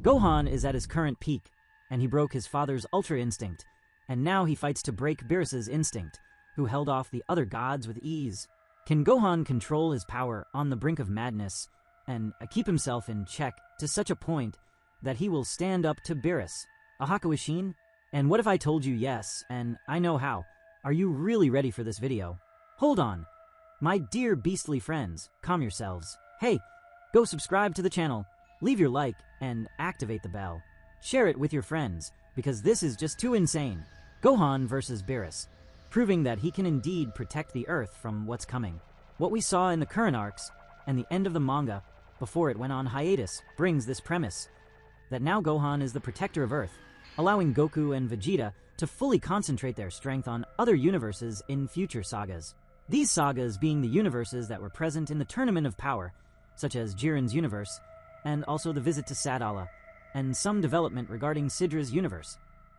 Gohan is at his current peak, and he broke his father's Ultra Instinct, and now he fights to break Beerus' instinct, who held off the other gods with ease. Can Gohan control his power on the brink of madness and keep himself in check to such a point that he will stand up to Beerus? A Hakuishin? And what if I told you yes, and I know how? Are you really ready for this video? Hold on. My dear beastly friends, calm yourselves. Hey, go subscribe to the channel, leave your like, and activate the bell. Share it with your friends, because this is just too insane. Gohan versus Beerus, proving that he can indeed protect the Earth from what's coming. What we saw in the current arcs, and the end of the manga, before it went on hiatus, brings this premise, that now Gohan is the protector of Earth, allowing Goku and Vegeta to fully concentrate their strength on other universes in future sagas. These sagas being the universes that were present in the Tournament of Power, such as Jiren's universe, and also the visit to Sadala, and some development regarding Sidra's universe,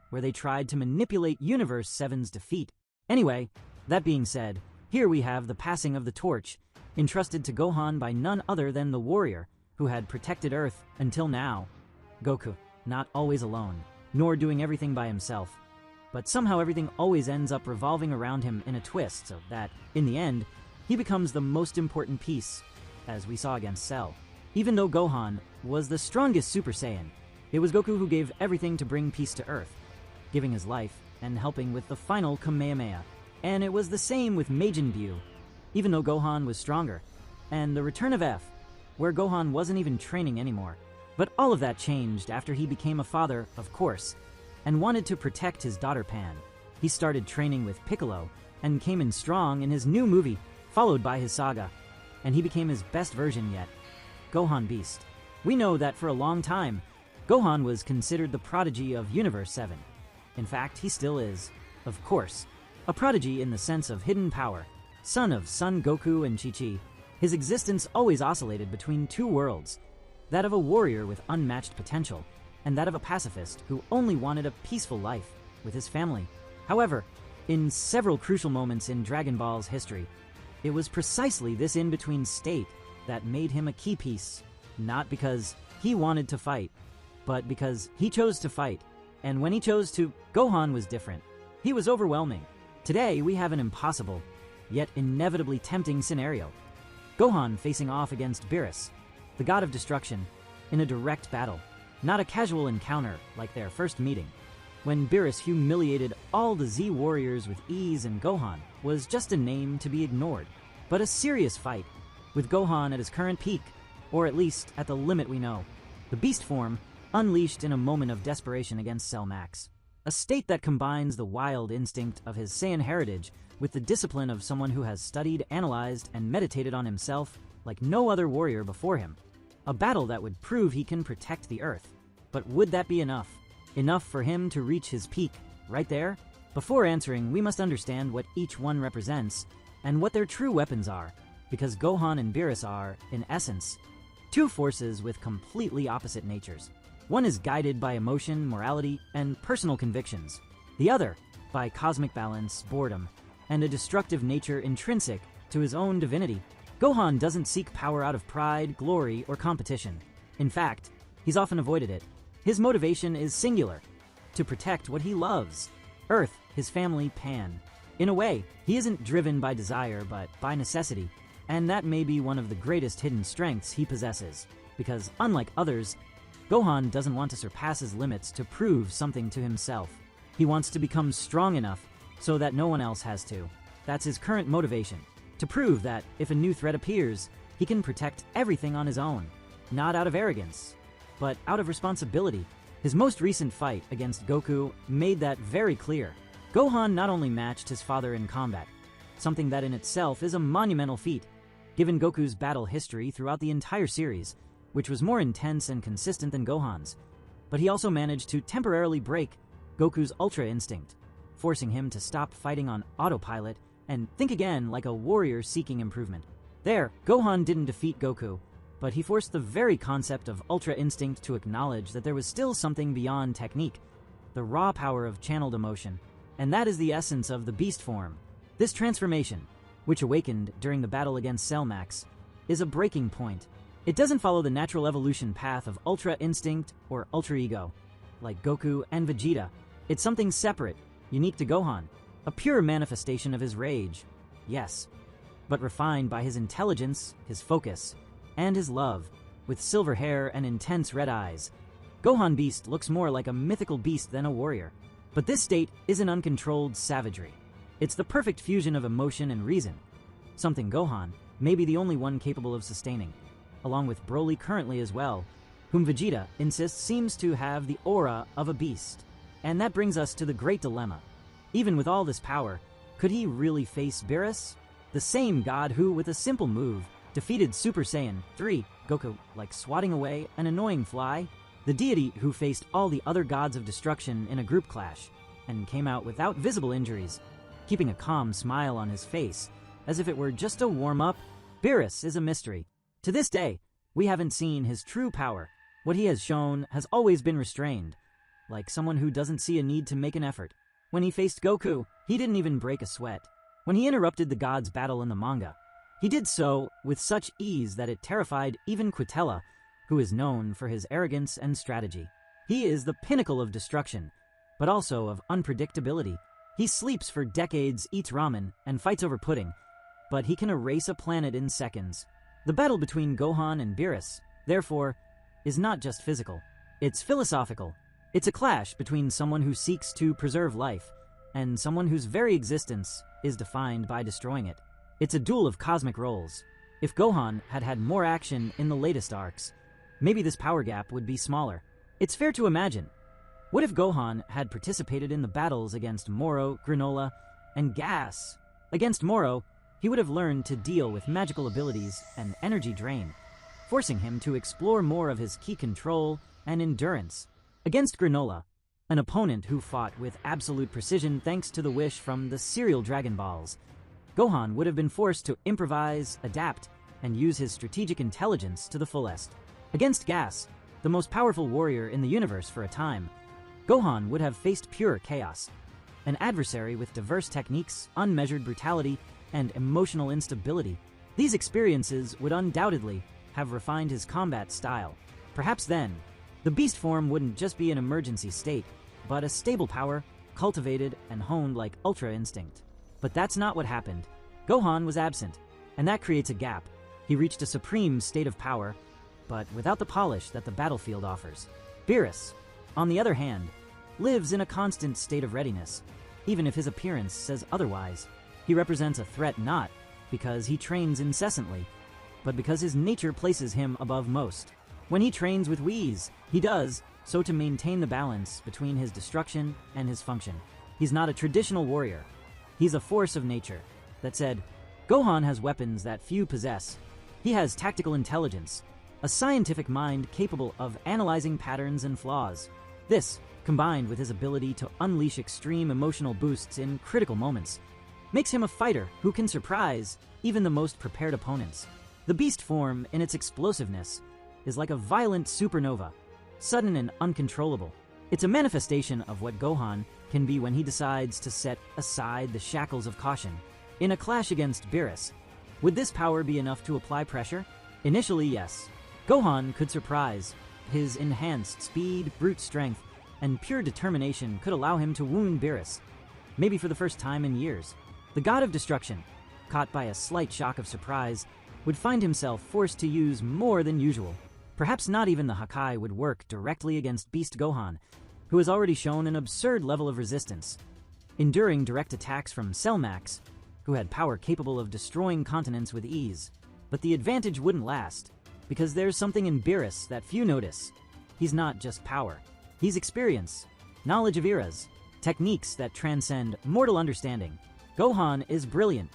where they tried to manipulate Universe 7's defeat. Anyway, that being said, here we have the passing of the torch, entrusted to Gohan by none other than the warrior who had protected Earth until now. Goku, not always alone, nor doing everything by himself, but somehow everything always ends up revolving around him in a twist, so that, in the end, he becomes the most important piece, as we saw against Cell. Even though Gohan was the strongest Super Saiyan, it was Goku who gave everything to bring peace to Earth, giving his life and helping with the final Kamehameha. And it was the same with Majin Buu, even though Gohan was stronger, and the return of F, where Gohan wasn't even training anymore. But all of that changed after he became a father, of course, and wanted to protect his daughter Pan. He started training with Piccolo and came in strong in his new movie, followed by his saga, and he became his best version yet, Gohan Beast. We know that for a long time, Gohan was considered the prodigy of Universe 7. In fact, he still is, of course, a prodigy in the sense of hidden power, son of Son Goku and Chi-Chi. His existence always oscillated between two worlds, that of a warrior with unmatched potential, and that of a pacifist who only wanted a peaceful life with his family. However, in several crucial moments in Dragon Ball's history, it was precisely this in-between state that made him a key piece, not because he wanted to fight, but because he chose to fight. And when he chose to, Gohan was different. He was overwhelming. Today, we have an impossible, yet inevitably tempting scenario. Gohan facing off against Beerus, the god of destruction, in a direct battle, not a casual encounter like their first meeting, when Beerus humiliated all the Z warriors with ease and Gohan was just a name to be ignored, but a serious fight, with Gohan at his current peak, or at least at the limit we know, the beast form unleashed in a moment of desperation against Cell Max, a state that combines the wild instinct of his Saiyan heritage with the discipline of someone who has studied, analyzed, and meditated on himself like no other warrior before him. A battle that would prove he can protect the Earth. But would that be enough? Enough for him to reach his peak, right there? Before answering, we must understand what each one represents and what their true weapons are, because Gohan and Beerus are, in essence, two forces with completely opposite natures. One is guided by emotion, morality, and personal convictions. The other, by cosmic balance, boredom, and a destructive nature intrinsic to his own divinity. Gohan doesn't seek power out of pride, glory, or competition. In fact, he's often avoided it. His motivation is singular, to protect what he loves, Earth, his family, Pan. In a way, he isn't driven by desire, but by necessity, and that may be one of the greatest hidden strengths he possesses, because unlike others, Gohan doesn't want to surpass his limits to prove something to himself. He wants to become strong enough so that no one else has to. That's his current motivation, to prove that if a new threat appears, he can protect everything on his own, not out of arrogance, but out of responsibility. His most recent fight against Goku made that very clear. Gohan not only matched his father in combat, something that in itself is a monumental feat, given Goku's battle history throughout the entire series, which was more intense and consistent than Gohan's, but he also managed to temporarily break Goku's Ultra Instinct, forcing him to stop fighting on autopilot and think again like a warrior seeking improvement. There, Gohan didn't defeat Goku, but he forced the very concept of Ultra Instinct to acknowledge that there was still something beyond technique, the raw power of channeled emotion, and that is the essence of the beast form. This transformation, which awakened during the battle against Cell Max, is a breaking point, It doesn't follow the natural evolution path of Ultra Instinct or Ultra Ego, like Goku and Vegeta. It's something separate, unique to Gohan, a pure manifestation of his rage, yes, but refined by his intelligence, his focus, and his love. With silver hair and intense red eyes, Gohan Beast looks more like a mythical beast than a warrior. But this state isn't uncontrolled savagery. It's the perfect fusion of emotion and reason, something Gohan may be the only one capable of sustaining, along with Broly currently as well, whom Vegeta insists seems to have the aura of a beast. And that brings us to the great dilemma. Even with all this power, could he really face Beerus? The same god who, with a simple move, defeated Super Saiyan 3 Goku like swatting away an annoying fly? The deity who faced all the other gods of destruction in a group clash, and came out without visible injuries, keeping a calm smile on his face, as if it were just a warm-up. Beerus is a mystery. To this day, we haven't seen his true power. What he has shown has always been restrained, like someone who doesn't see a need to make an effort. When he faced Goku, he didn't even break a sweat. When he interrupted the gods' battle in the manga, he did so with such ease that it terrified even Quitella, who is known for his arrogance and strategy. He is the pinnacle of destruction, but also of unpredictability. He sleeps for decades, eats ramen, and fights over pudding, but he can erase a planet in seconds. The battle between Gohan and Beerus, therefore, is not just physical. It's philosophical. It's a clash between someone who seeks to preserve life and someone whose very existence is defined by destroying it. It's a duel of cosmic roles. If Gohan had had more action in the latest arcs, maybe this power gap would be smaller. It's fair to imagine. What if Gohan had participated in the battles against Moro, Granola, and Gas? Against Moro, he would have learned to deal with magical abilities and energy drain, forcing him to explore more of his ki control and endurance. Against Granola, an opponent who fought with absolute precision thanks to the wish from the cereal Dragon Balls, Gohan would have been forced to improvise, adapt, and use his strategic intelligence to the fullest. Against Gas, the most powerful warrior in the universe for a time, Gohan would have faced pure chaos, an adversary with diverse techniques, unmeasured brutality, and emotional instability. These experiences would undoubtedly have refined his combat style. Perhaps then, the beast form wouldn't just be an emergency state, but a stable power, cultivated and honed like Ultra Instinct. But that's not what happened. Gohan was absent, and that creates a gap. He reached a supreme state of power, but without the polish that the battlefield offers. Beerus, on the other hand, lives in a constant state of readiness, even if his appearance says otherwise. He represents a threat not because he trains incessantly, but because his nature places him above most. When he trains with Whis, he does so to maintain the balance between his destruction and his function. He's not a traditional warrior. He's a force of nature. That said, Gohan has weapons that few possess. He has tactical intelligence, a scientific mind capable of analyzing patterns and flaws. This, combined with his ability to unleash extreme emotional boosts in critical moments, makes him a fighter who can surprise even the most prepared opponents. The beast form, in its explosiveness, is like a violent supernova, sudden and uncontrollable. It's a manifestation of what Gohan can be when he decides to set aside the shackles of caution. In a clash against Beerus, would this power be enough to apply pressure? Initially, yes. Gohan could surprise. His enhanced speed, brute strength, and pure determination could allow him to wound Beerus, maybe for the first time in years. The god of destruction, caught by a slight shock of surprise, would find himself forced to use more than usual. Perhaps not even the Hakai would work directly against Beast Gohan, who has already shown an absurd level of resistance, enduring direct attacks from Cell Max, who had power capable of destroying continents with ease. But the advantage wouldn't last, because there's something in Beerus that few notice. He's not just power. He's experience, knowledge of eras, techniques that transcend mortal understanding. Gohan is brilliant,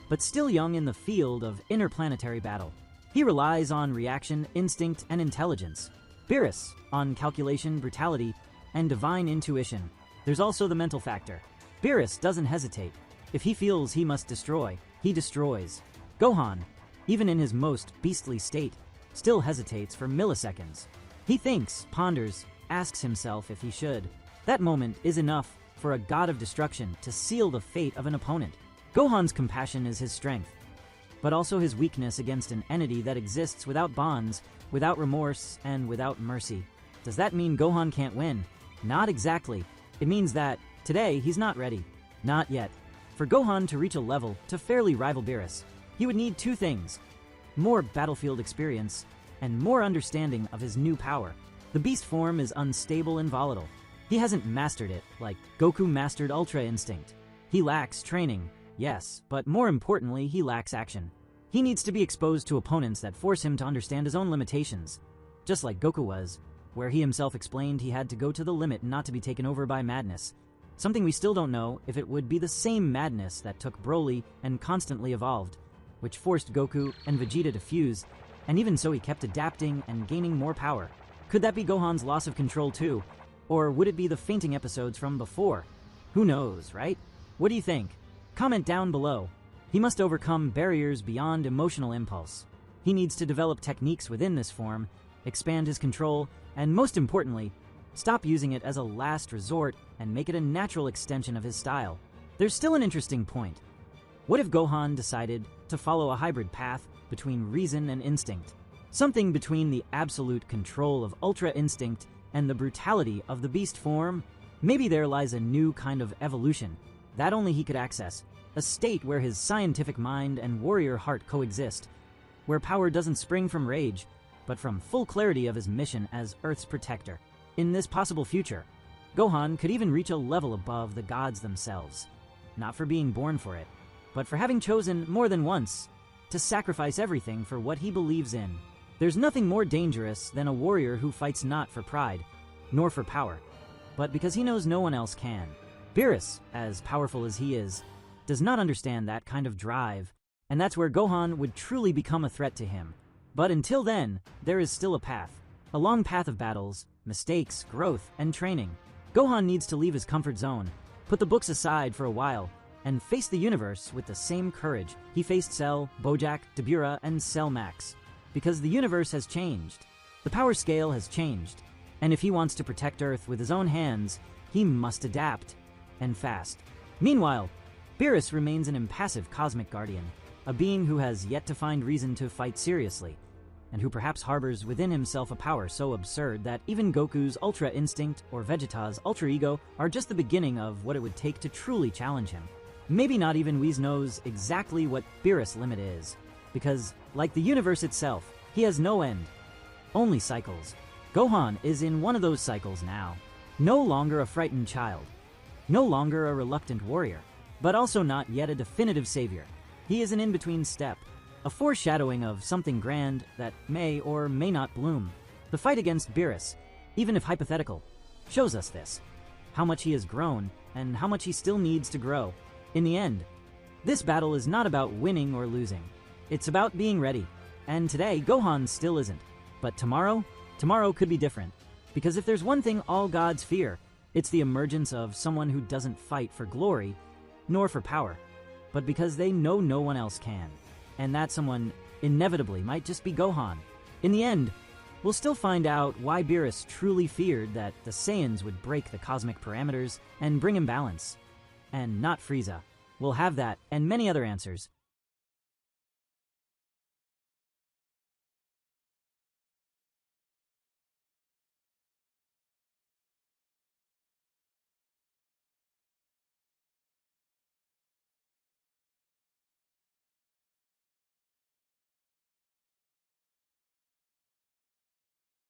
but still young in the field of interplanetary battle. He relies on reaction, instinct, and intelligence. Beerus on calculation, brutality, and divine intuition. There's also the mental factor. Beerus doesn't hesitate. If he feels he must destroy, he destroys. Gohan, even in his most beastly state, still hesitates for milliseconds. He thinks, ponders, asks himself if he should. That moment is enough for a god of destruction to seal the fate of an opponent. Gohan's compassion is his strength. but also his weakness against an entity that exists without bonds, without remorse, and without mercy. Does that mean Gohan can't win? Not exactly. It means that, today, he's not ready. Not yet. For Gohan to reach a level to fairly rival Beerus, he would need two things: more battlefield experience, and more understanding of his new power. The beast form is unstable and volatile. He hasn't mastered it like Goku mastered Ultra Instinct. He lacks training, yes, but more importantly, he lacks action. He needs to be exposed to opponents that force him to understand his own limitations, just like Goku was, where he himself explained he had to go to the limit not to be taken over by madness. Something we still don't know if it would be the same madness that took Broly and constantly evolved, which forced Goku and Vegeta to fuse, and even so he kept adapting and gaining more power. Could that be Gohan's loss of control too? Or would it be the fainting episodes from before? Who knows, right? What do you think? Comment down below. He must overcome barriers beyond emotional impulse. He needs to develop techniques within this form, expand his control, and most importantly, stop using it as a last resort and make it a natural extension of his style. There's still an interesting point. What if Gohan decided to follow a hybrid path between reason and instinct? Something between the absolute control of Ultra Instinct and the brutality of the beast form? Maybe there lies a new kind of evolution that only he could access, a state where his scientific mind and warrior heart coexist, where power doesn't spring from rage, but from full clarity of his mission as Earth's protector. In this possible future, Gohan could even reach a level above the gods themselves, not for being born for it, but for having chosen more than once to sacrifice everything for what he believes in. There's nothing more dangerous than a warrior who fights not for pride, nor for power, but because he knows no one else can. Beerus, as powerful as he is, does not understand that kind of drive, and that's where Gohan would truly become a threat to him. But until then, there is still a path. A long path of battles, mistakes, growth, and training. Gohan needs to leave his comfort zone, put the books aside for a while, and face the universe with the same courage he faced Cell, Bojack, Dabura, and Cell Max. Because the universe has changed. The power scale has changed. And if he wants to protect Earth with his own hands, he must adapt. And fast. Meanwhile, Beerus remains an impassive cosmic guardian, a being who has yet to find reason to fight seriously, and who perhaps harbors within himself a power so absurd that even Goku's Ultra Instinct or Vegeta's Ultra Ego are just the beginning of what it would take to truly challenge him. Maybe not even Whis knows exactly what Beerus' limit is, because, like the universe itself, he has no end, only cycles. Gohan is in one of those cycles now. No longer a frightened child, no longer a reluctant warrior, but also not yet a definitive savior. He is an in-between step, a foreshadowing of something grand that may or may not bloom. The fight against Beerus, even if hypothetical, shows us this, how much he has grown and how much he still needs to grow. In the end, this battle is not about winning or losing. It's about being ready. And today, Gohan still isn't. But tomorrow could be different. Because if there's one thing all gods fear, it's the emergence of someone who doesn't fight for glory, nor for power, but because they know no one else can. And that someone inevitably might just be Gohan. In the end, we'll still find out why Beerus truly feared that the Saiyans would break the cosmic parameters and bring him balance. And not Frieza. We'll have that and many other answers